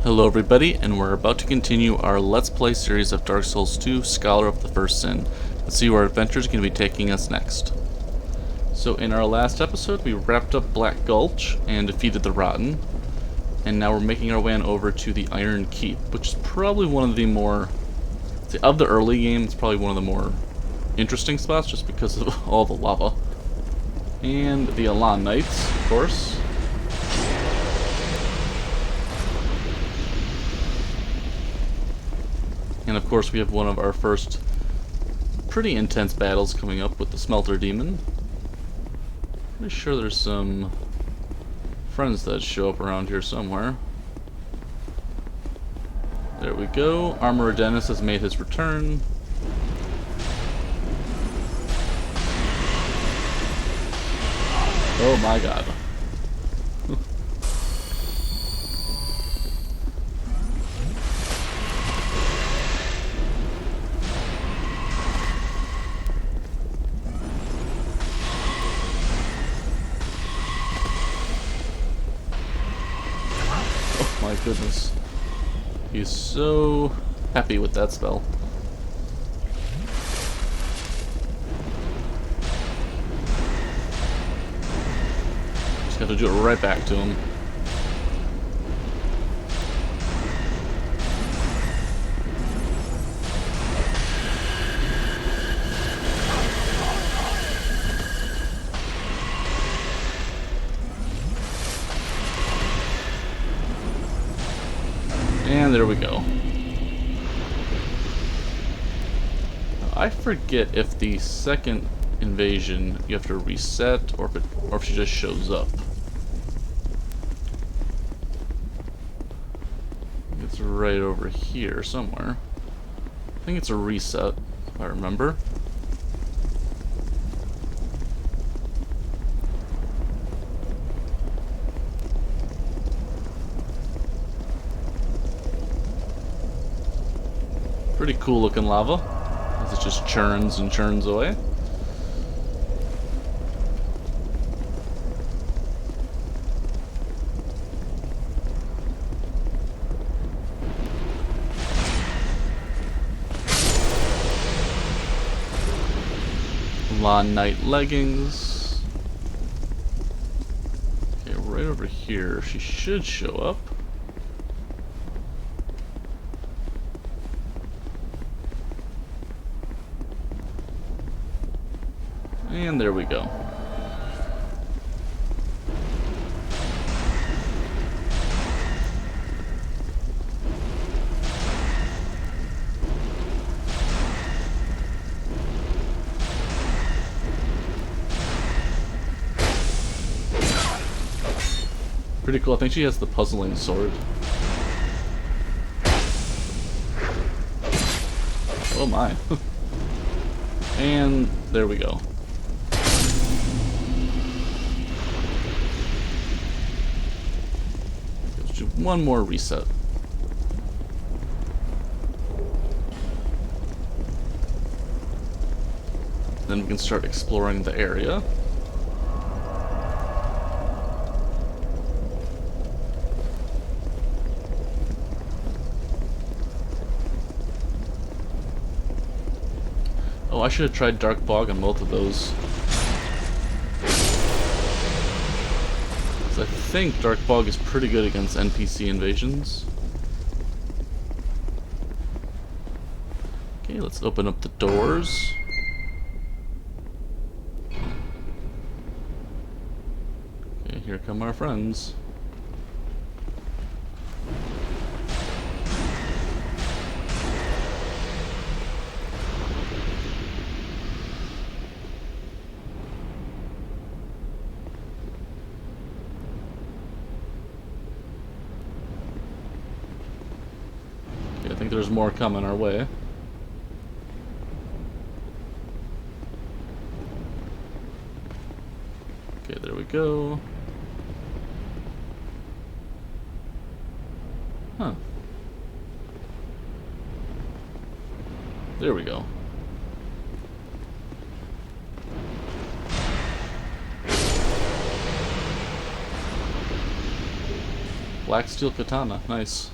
Hello everybody, and we're about to continue our Let's Play series of Dark Souls 2, Scholar of the First Sin. Let's see where our adventure is going to be taking us next. So in our last episode, we wrapped up Black Gulch and defeated the Rotten. And now we're making our way on over to the Iron Keep, which is probably one of the more... of the early game, it's probably one of the more interesting spots, just because of all the lava. And the Elan Knights, of course. And of course we have one of our first pretty intense battles coming up with the Smelter Demon. Pretty sure there's some friends that show up around here somewhere. There we go. Armorer Dennis has made his return. Oh my god. My goodness. He's so happy with that spell. Just got to do it right back to him. And there we go. I forget if the second invasion you have to reset or if she just shows up. It's right over here somewhere. I think it's a reset, if I remember. Pretty cool looking lava, as it just churns and churns away. Lawn Knight leggings. Okay, right over here, she should show up. And there we go. Pretty cool. I think she has the puzzling sword. Oh my. And there we go. One more reset. Then we can start exploring the area. Oh, I should have tried Dark Bog on both of those. I think Dark Bog is pretty good against NPC invasions. Okay, let's open up the doors. Okay, here come our friends. I think there's more coming our way. Okay, there we go. Huh. There we go. Black steel katana, nice.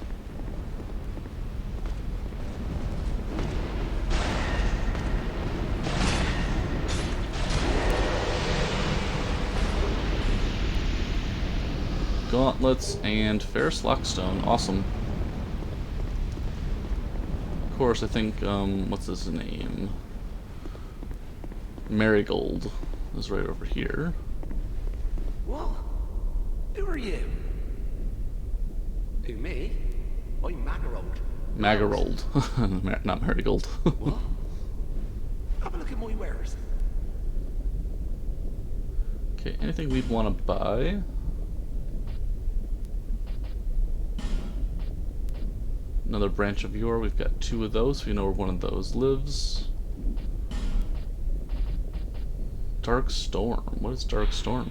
gauntlets, and ferrous lockstone. Awesome. Of course, I think, what's his name? Marigold is right over here. What? Who are you? Who, me? I'm Magarold. Magarold. Not Marigold. What? Have a look at my wares. Okay, anything we'd want to buy? Another branch of yore. We've got 2 of those. So we know where one of those lives. Dark Storm. What is Dark Storm?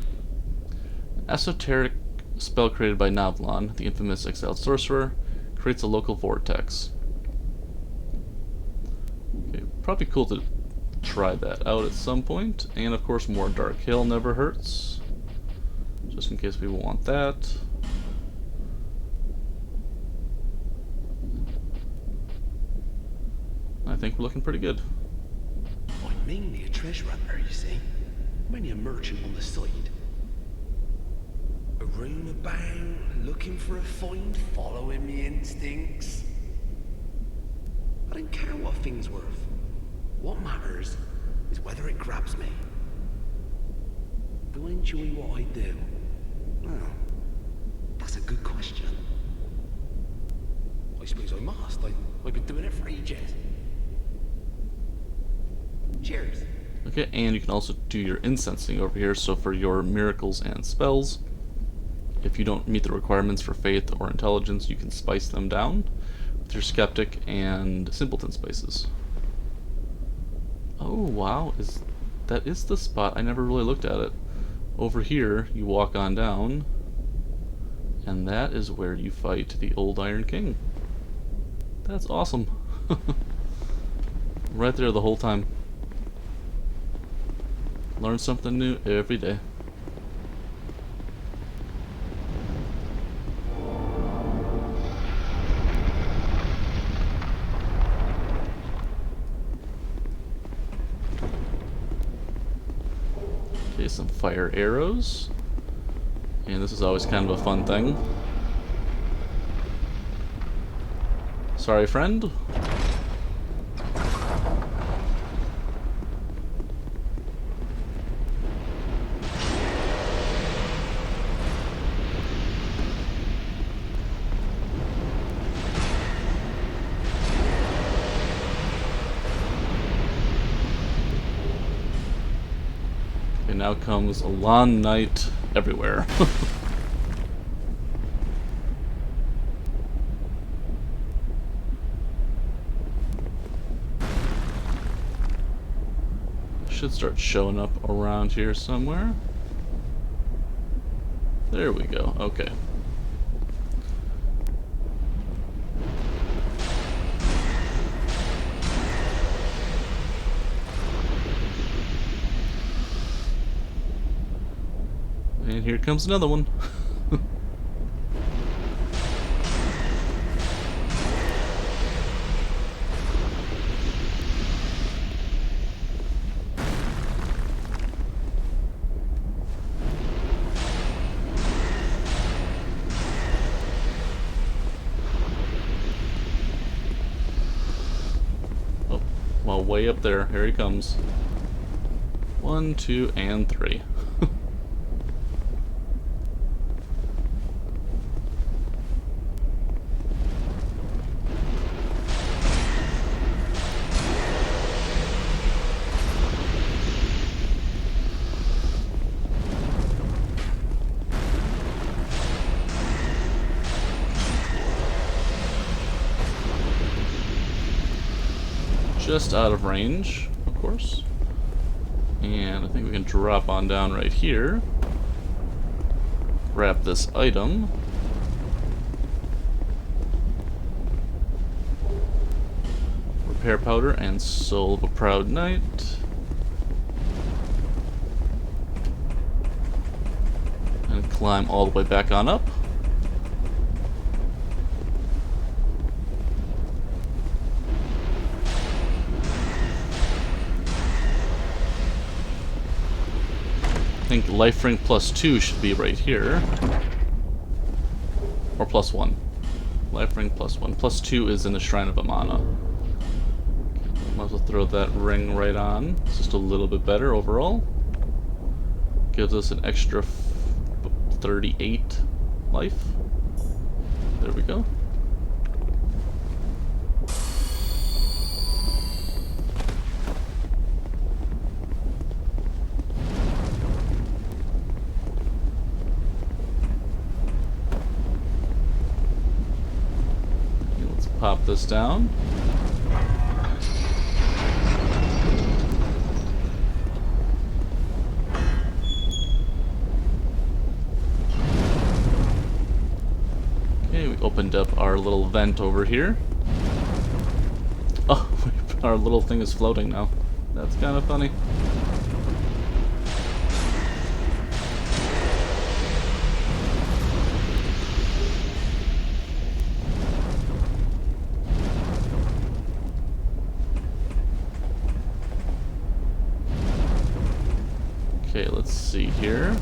An esoteric spell created by Navlon, the infamous exiled sorcerer, creates a local vortex. Okay, probably cool to try that out at some point. And of course, more Dark Hill never hurts. Just in case we want that. I think we're looking pretty good. I'm mainly a treasure hunter, you see. I'm only a merchant on the side. A room about, looking for a find, following me instincts. I don't care what a thing's worth. What matters is whether it grabs me. Do I enjoy what I do? Well, that's a good question. I suppose I must. I've been doing it for ages. Cheers. Okay, and you can also do your incensing over here, so for your miracles and spells, if you don't meet the requirements for faith or intelligence, you can spice them down with your skeptic and simpleton spices. Oh wow, that is the spot. I never really looked at it. Over here, you walk on down, and that is where you fight the old Iron King. That's awesome. Right there the whole time. Learn something new every day. Okay, some fire arrows. And this is always kind of a fun thing. Sorry, friend. And now comes a long night everywhere. Should start showing up around here somewhere. There we go. Okay. And here comes another one. Oh, well, way up there. Here he comes. 1, 2, and 3. Just out of range, of course. And I think we can drop on down right here. Grab this item. Repair powder and soul of a proud knight. And climb all the way back on up. I think life ring +2 should be right here. Or +1. Life ring +1. +2 is in the Shrine of Amana. Might as well throw that ring right on. It's just a little bit better overall. Gives us an extra 38 life. There we go. Okay, let's pop this down. Opened up our little vent over here. Oh, our little thing is floating now. That's kind of funny. Okay, let's see here.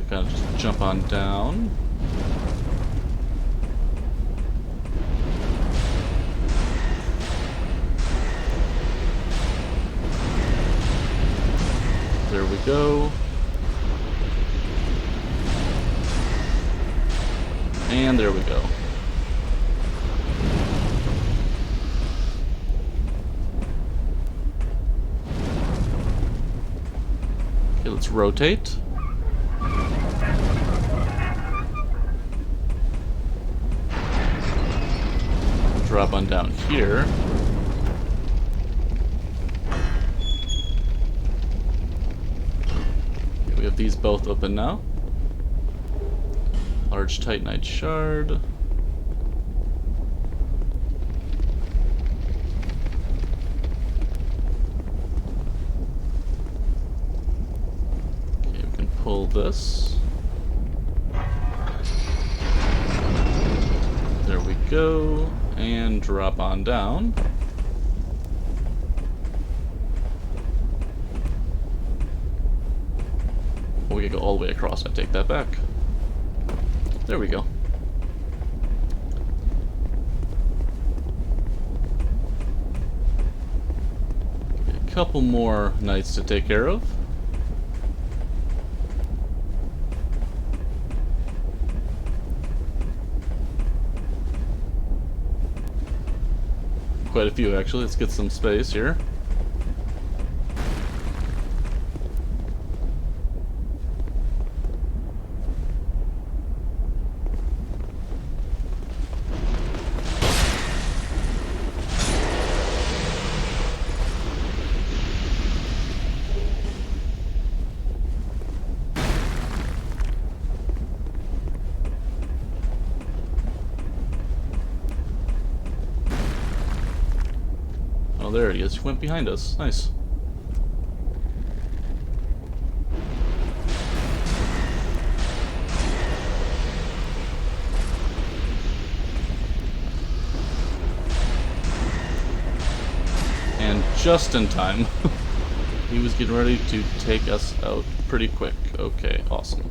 Gotta just jump on down. There we go. And there we go. Okay, let's rotate. Drop on down here. Okay, we have these both open now. Large Titanite shard. Okay, we can pull this. There we go. And drop on down. Oh, we can go all the way across. I take that back. There we go. Okay, a couple more knights to take care of. Quite a few, actually. Let's get some space here. Oh, there he is. He went behind us. Nice. And just in time. He was getting ready to take us out pretty quick. Okay, awesome.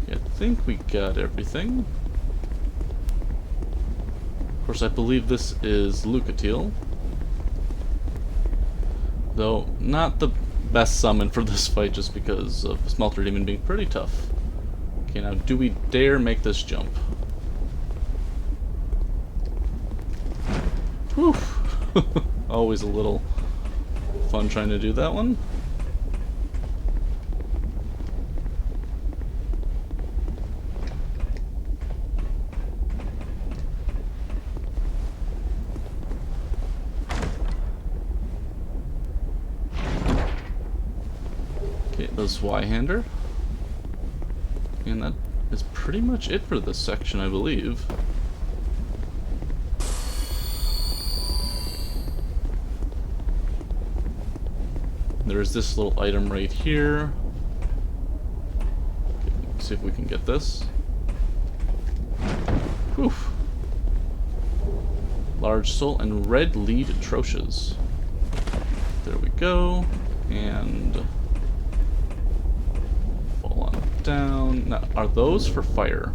Yeah, I think we got everything. Of course, I believe this is Lucatiel. Though, not the best summon for this fight just because of Smelter Demon being pretty tough. Okay, now do we dare make this jump? Whew. Always a little fun trying to do that one. Okay, the Zweihander. And that is pretty much it for this section, I believe. There's this little item right here. Okay, let's see if we can get this. Whew. Large soul and red lead atrocious. There we go. And fall on down. Now, are those for fire?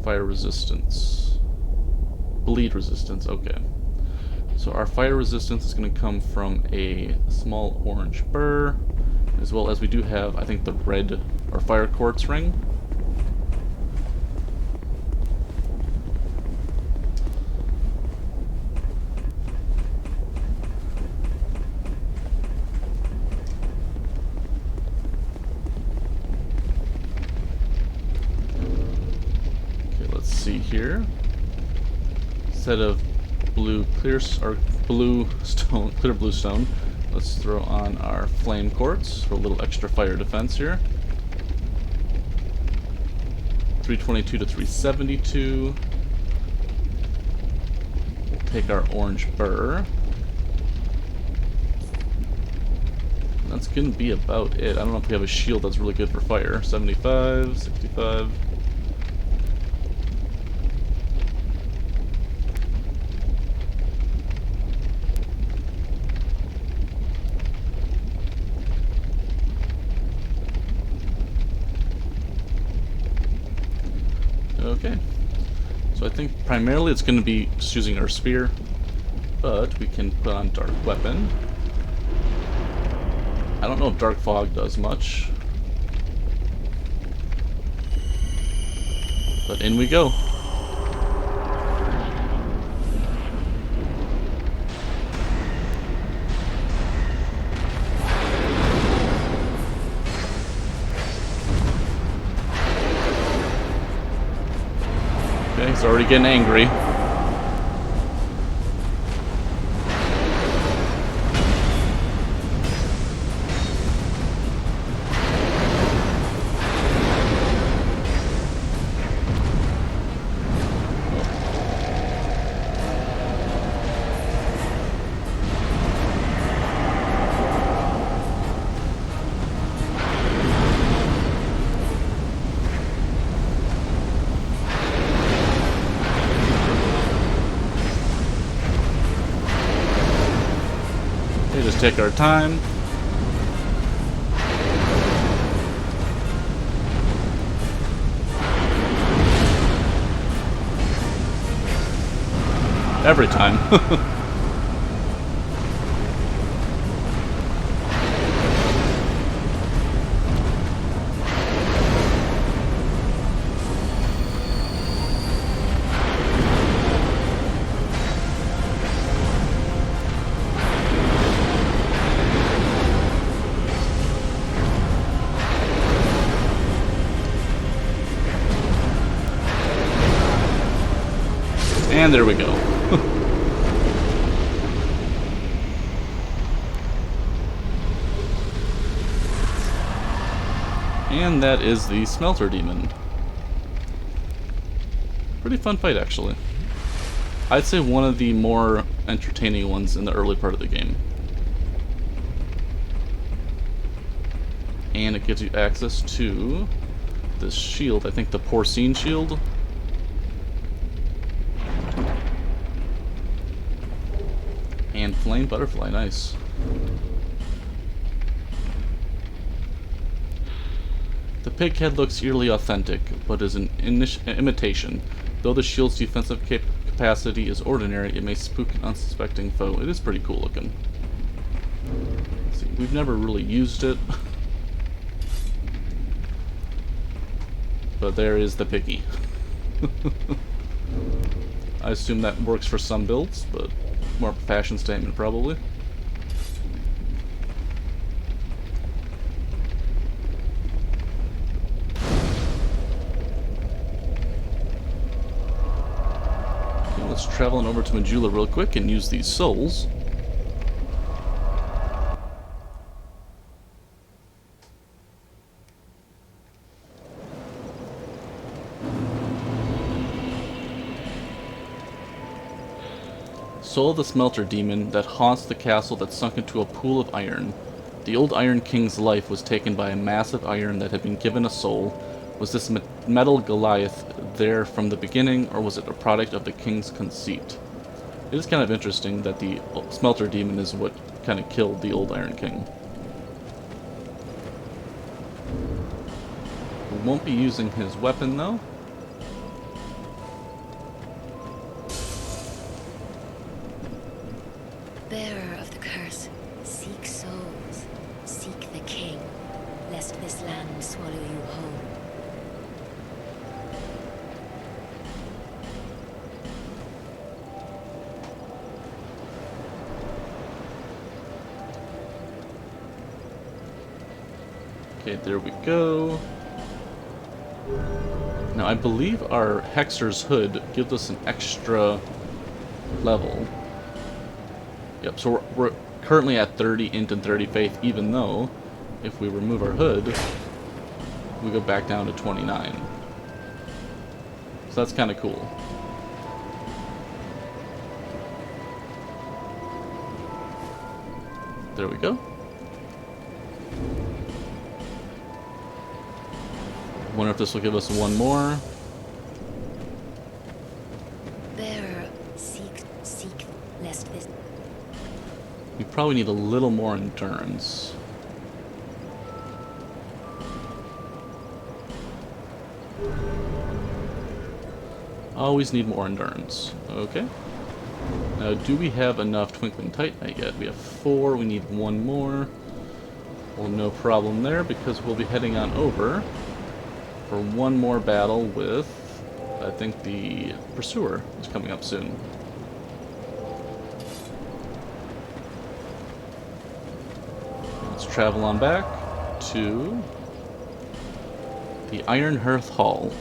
Fire resistance. Bleed resistance, okay. So our fire resistance is going to come from a small orange burr, as well as we do have, I think, the red or fire quartz ring. Okay, let's see here. Instead of blue clear or blue stone, clear blue stone, let's throw on our flame quartz for a little extra fire defense here. 322 to 372. We'll take our orange burr. That's gonna be about it. I don't know if we have a shield that's really good for fire. 75, 65. Okay, so I think primarily it's going to be just using our spear, but we can put on Dark Weapon. I don't know if Dark Fog does much, but in we go. Okay, he's already getting angry. Just take our time. Every time. And there we go. And that is the Smelter Demon. Pretty fun fight, actually. I'd say one of the more entertaining ones in the early part of the game. And it gives you access to this shield, I think the Porcine Shield. And Flame Butterfly, nice. The pig head looks eerily authentic, but is an imitation. Though the shield's defensive capacity is ordinary, it may spook an unsuspecting foe. It is pretty cool looking. Let's see, we've never really used it. But there is the piggy. I assume that works for some builds, but more of a fashion statement probably. Okay, let's travel on over to Majula real quick and use these souls. Soul of the Smelter Demon that haunts the castle that sunk into a pool of iron. The old Iron King's life was taken by a massive iron that had been given a soul. Was this metal Goliath there from the beginning, or was it a product of the king's conceit? It is kind of interesting that the Smelter Demon is what kind of killed the old Iron King. We won't be using his weapon though. Bearer of the curse, seek souls, seek the king, lest this land swallow you whole. Okay, there we go. Now, I believe our Hexer's hood gives us an extra level. Yep, so we're currently at 30 int and 30 faith, even though if we remove our hood, we go back down to 29. So that's kind of cool. There we go. Wonder if this will give us one more. Bearer, seek, lest this... We probably need a little more endurance. Always need more endurance. Okay. Now, do we have enough Twinkling Titanite yet? We have 4. We need one more. Well, no problem there, because we'll be heading on over for one more battle with, I think, the Pursuer is coming up soon. Let's travel on back to the Iron Hearth Hall.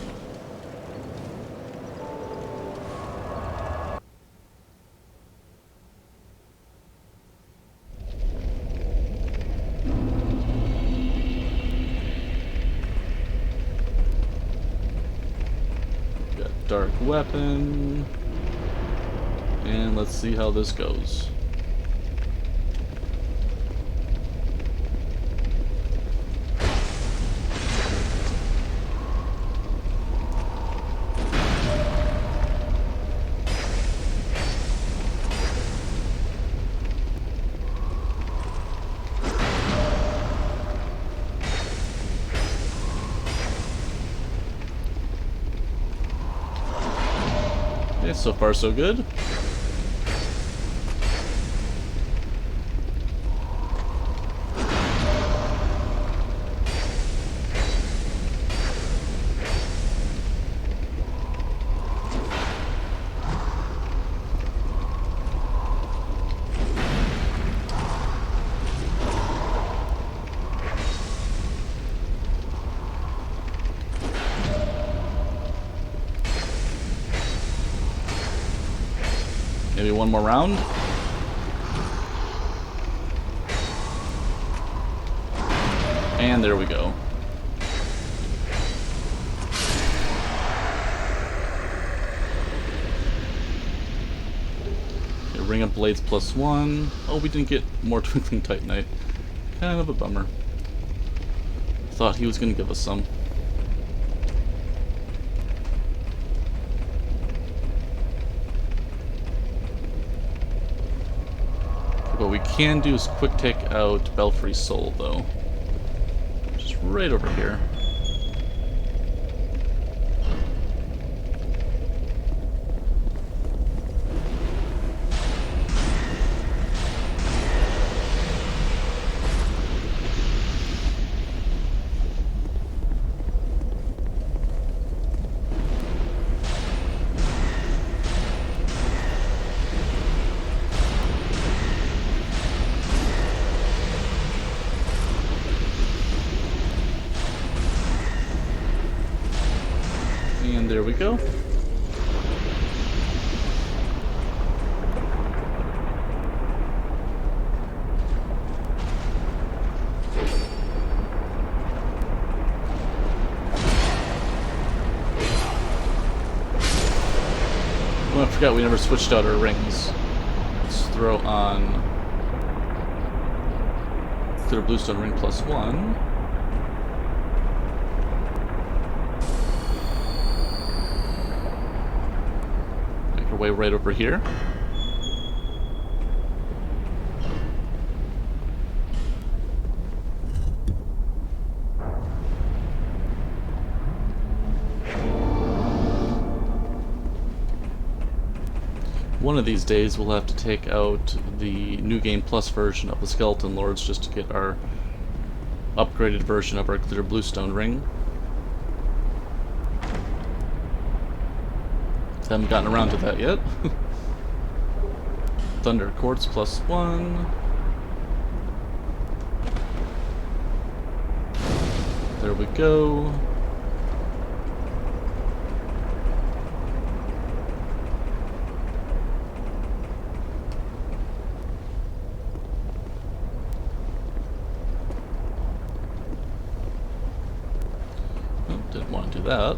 Dark weapon, and let's see how this goes. Okay, so far so good. Maybe one more round. And there we go. Okay, ring of blades +1. Oh, we didn't get more Twinkling Titanite. Kind of a bummer. Thought he was going to give us some. What we can do is quick take out Belfry's Soul, though. Just right over here. And there we go. Oh, I forgot we never switched out our rings. Let's throw on to the Bluestone ring +1. Way right over here. One of these days we'll have to take out the New Game Plus version of the Skeleton Lords just to get our upgraded version of our clear bluestone ring. Haven't gotten around to that yet. Thunder Quartz +1. There we go. Oh, didn't want to do that.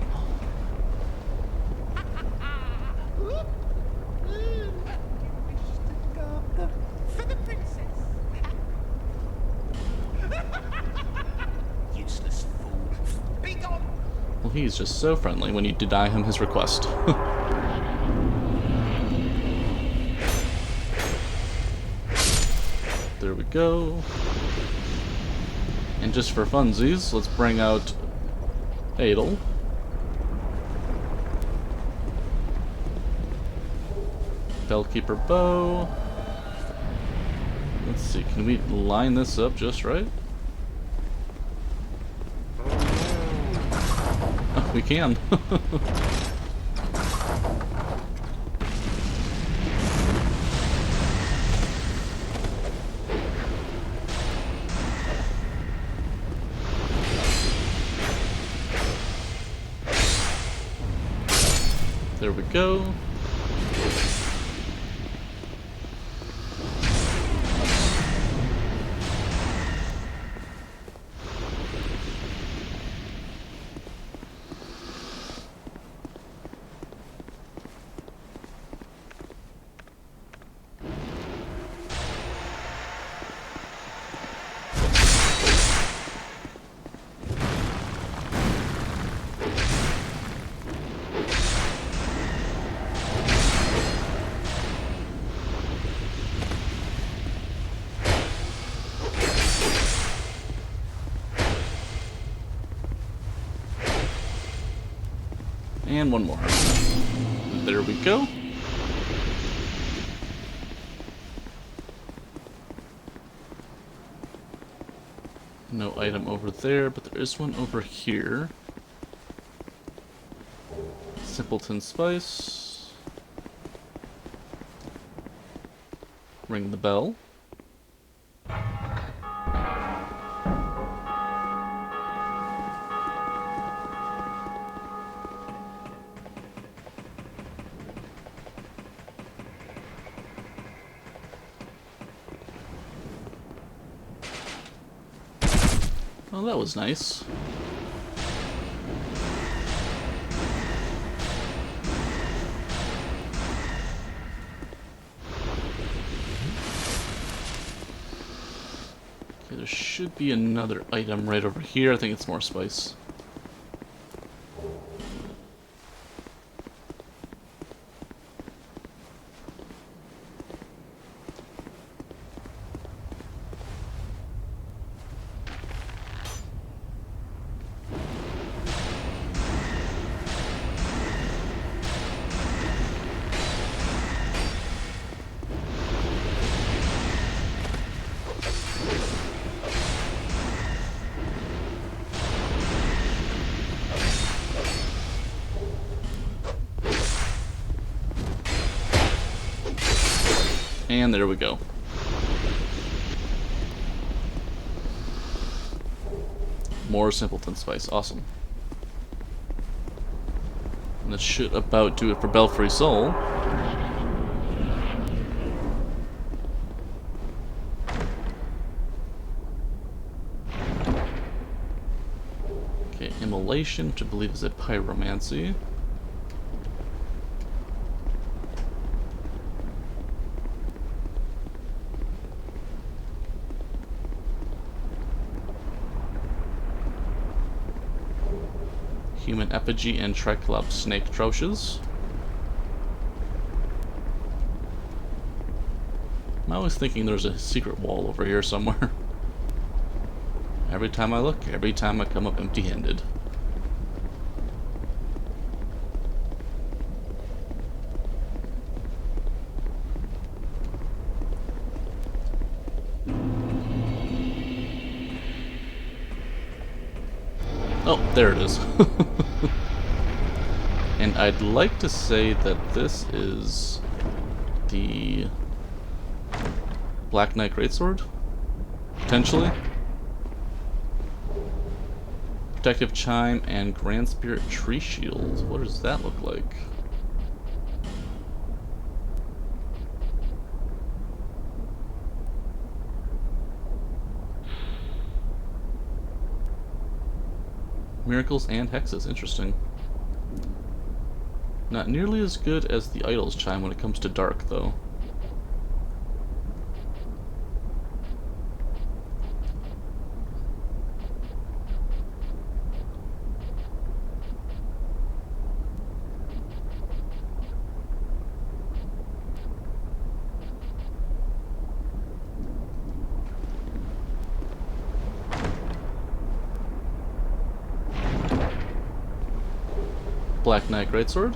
Well, he's just so friendly when you deny him his request. There we go. And just for funsies, let's bring out Adel. Bellkeeper bow. Let's see, can we line this up just right? Oh, we can. There we go. And one more. There we go. No item over there, but there is one over here. Simpleton Spice. Ring the bell. Oh, that was nice. Okay, there should be another item right over here. I think it's more spice. And there we go. More Simpleton Spice. Awesome. And that should about do it for Belfry Soul. Okay, Immolation, which I believe is a Pyromancy. Human Effigy and Triclops Snake Troches. I'm always thinking there's a secret wall over here somewhere. Every time I look, every time I come up empty-handed. Oh, there it is. And I'd like to say that this is the Black Knight Greatsword? Potentially? Protective Chime and Grand Spirit Tree Shield. What does that look like? Miracles and Hexes. Interesting. Not nearly as good as the Idol's Chime when it comes to dark, though. Black Knight Greatsword.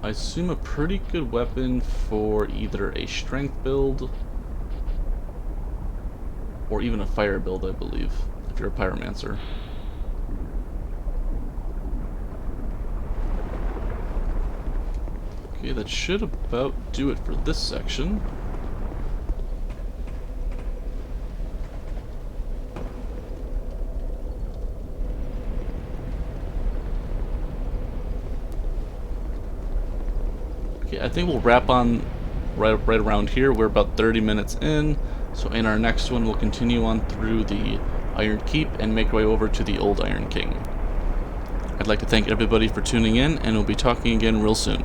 I assume a pretty good weapon for either a strength build or even a fire build, I believe, if you're a pyromancer. Okay, that should about do it for this section. I think we'll wrap on right around here. We're about 30 minutes in, so in our next one we'll continue on through the Iron Keep and make our way over to the Old Iron King. I'd like to thank everybody for tuning in, and we'll be talking again real soon.